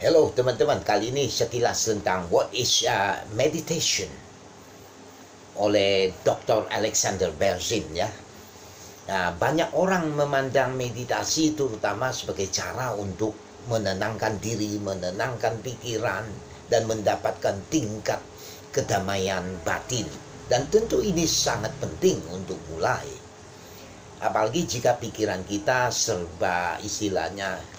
Hello teman-teman, kali ini sekilas tentang what is meditation oleh Dr. Alexander Berzin ya. Nah, banyak orang memandang meditasi terutama sebagai cara untuk menenangkan diri, menenangkan pikiran, dan mendapatkan tingkat kedamaian batin. Dan tentu ini sangat penting untuk mulai. Apalagi jika pikiran kita serba istilahnya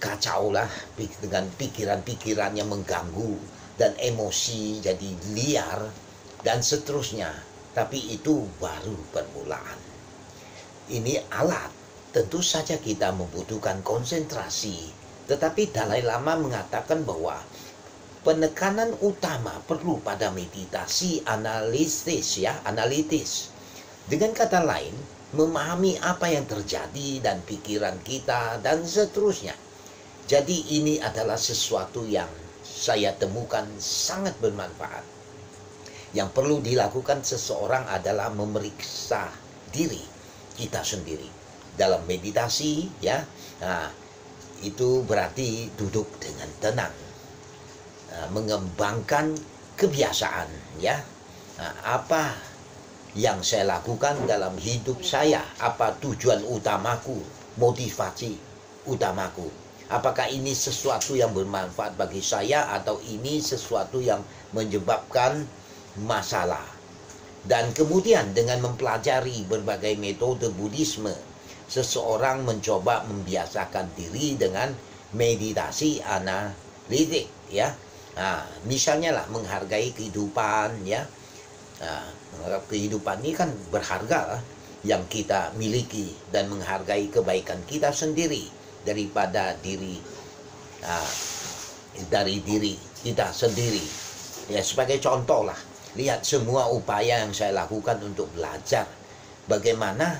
kacau lah, dengan pikiran-pikiran yang mengganggu dan emosi jadi liar dan seterusnya. Tapi itu baru permulaan. Ini alat, tentu saja kita membutuhkan konsentrasi. Tetapi Dalai Lama mengatakan bahwa penekanan utama perlu pada meditasi analitis ya, analitis. Dengan kata lain, memahami apa yang terjadi dan pikiran kita dan seterusnya. Jadi ini adalah sesuatu yang saya temukan sangat bermanfaat. Yang perlu dilakukan seseorang adalah memeriksa diri kita sendiri dalam meditasi ya. Nah, itu berarti duduk dengan tenang, mengembangkan kebiasaan ya. Nah, apa yang saya lakukan dalam hidup saya, apa tujuan utamaku, motivasi utamaku. Apakah ini sesuatu yang bermanfaat bagi saya atau ini sesuatu yang menyebabkan masalah. Dan kemudian dengan mempelajari berbagai metode Buddhisme, seseorang mencoba membiasakan diri dengan meditasi analitik ya. Nah, misalnya lah menghargai kehidupan ya. Nah, kehidupan ini kan berharga lah, yang kita miliki, dan menghargai kebaikan kita sendiri daripada dari diri kita sendiri ya. Sebagai contoh lah, lihat semua upaya yang saya lakukan untuk belajar bagaimana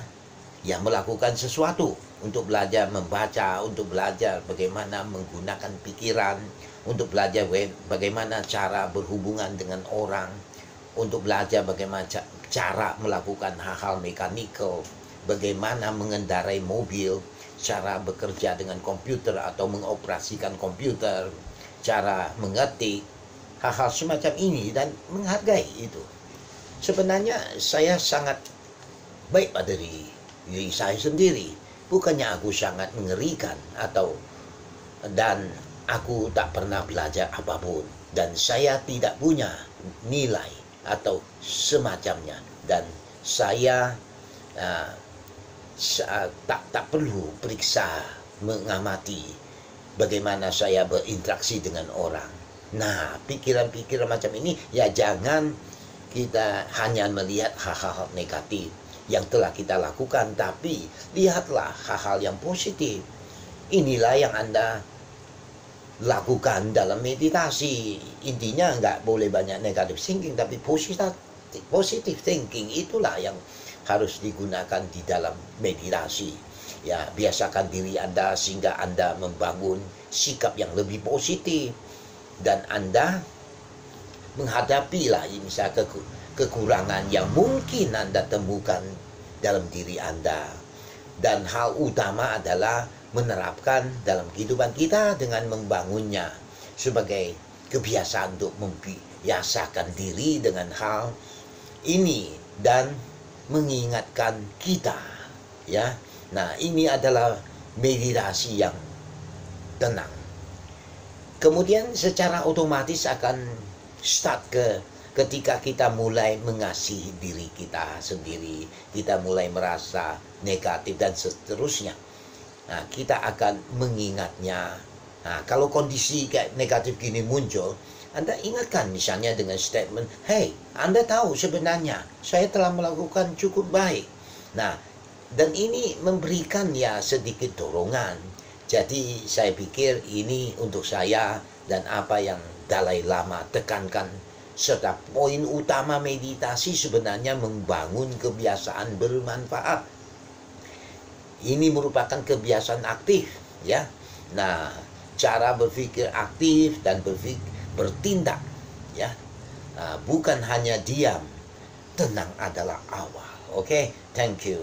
ya melakukan sesuatu, untuk belajar membaca, untuk belajar bagaimana menggunakan pikiran, untuk belajar bagaimana cara berhubungan dengan orang, untuk belajar bagaimana cara melakukan hal-hal mekanikal, bagaimana mengendarai mobil, cara bekerja dengan komputer atau mengoperasikan komputer, cara mengetik, hal-hal semacam ini, dan menghargai itu. Sebenarnya saya sangat baik pada diri saya sendiri. Bukannya aku sangat mengerikan dan aku tak pernah belajar apapun, dan saya tidak punya nilai atau semacamnya, dan saya tak perlu periksa mengamati bagaimana saya berinteraksi dengan orang. Nah, pikiran-pikiran macam ini ya, jangan kita hanya melihat hal-hal negatif yang telah kita lakukan, tapi lihatlah hal-hal yang positif. Inilah yang Anda lakukan dalam meditasi. Intinya nggak boleh banyak negative thinking, tapi positive thinking itulah yang harus digunakan di dalam meditasi. Ya, biasakan diri Anda sehingga Anda membangun sikap yang lebih positif, dan Anda menghadapilah misalnya kekurangan yang mungkin Anda temukan dalam diri Anda. Dan hal utama adalah menerapkan dalam kehidupan kita dengan membangunnya sebagai kebiasaan untuk membiasakan diri dengan hal ini dan mengingatkan kita ya. Nah, ini adalah meditasi yang tenang. Kemudian secara otomatis akan start ketika kita mulai mengasihi diri kita sendiri, kita mulai merasa negatif dan seterusnya. Nah, kita akan mengingatnya. Nah, kalau kondisi kayak negatif gini muncul, Anda ingatkan misalnya dengan statement, hey, Anda tahu sebenarnya saya telah melakukan cukup baik. Nah, dan ini memberikan ya sedikit dorongan. Jadi saya pikir ini untuk saya dan apa yang Dalai Lama tekankan, serta poin utama meditasi sebenarnya membangun kebiasaan bermanfaat. Ini merupakan kebiasaan aktif ya. Nah, cara berpikir aktif dan bertindak ya. Nah, bukan hanya diam. Tenang adalah awal. Oke, thank you.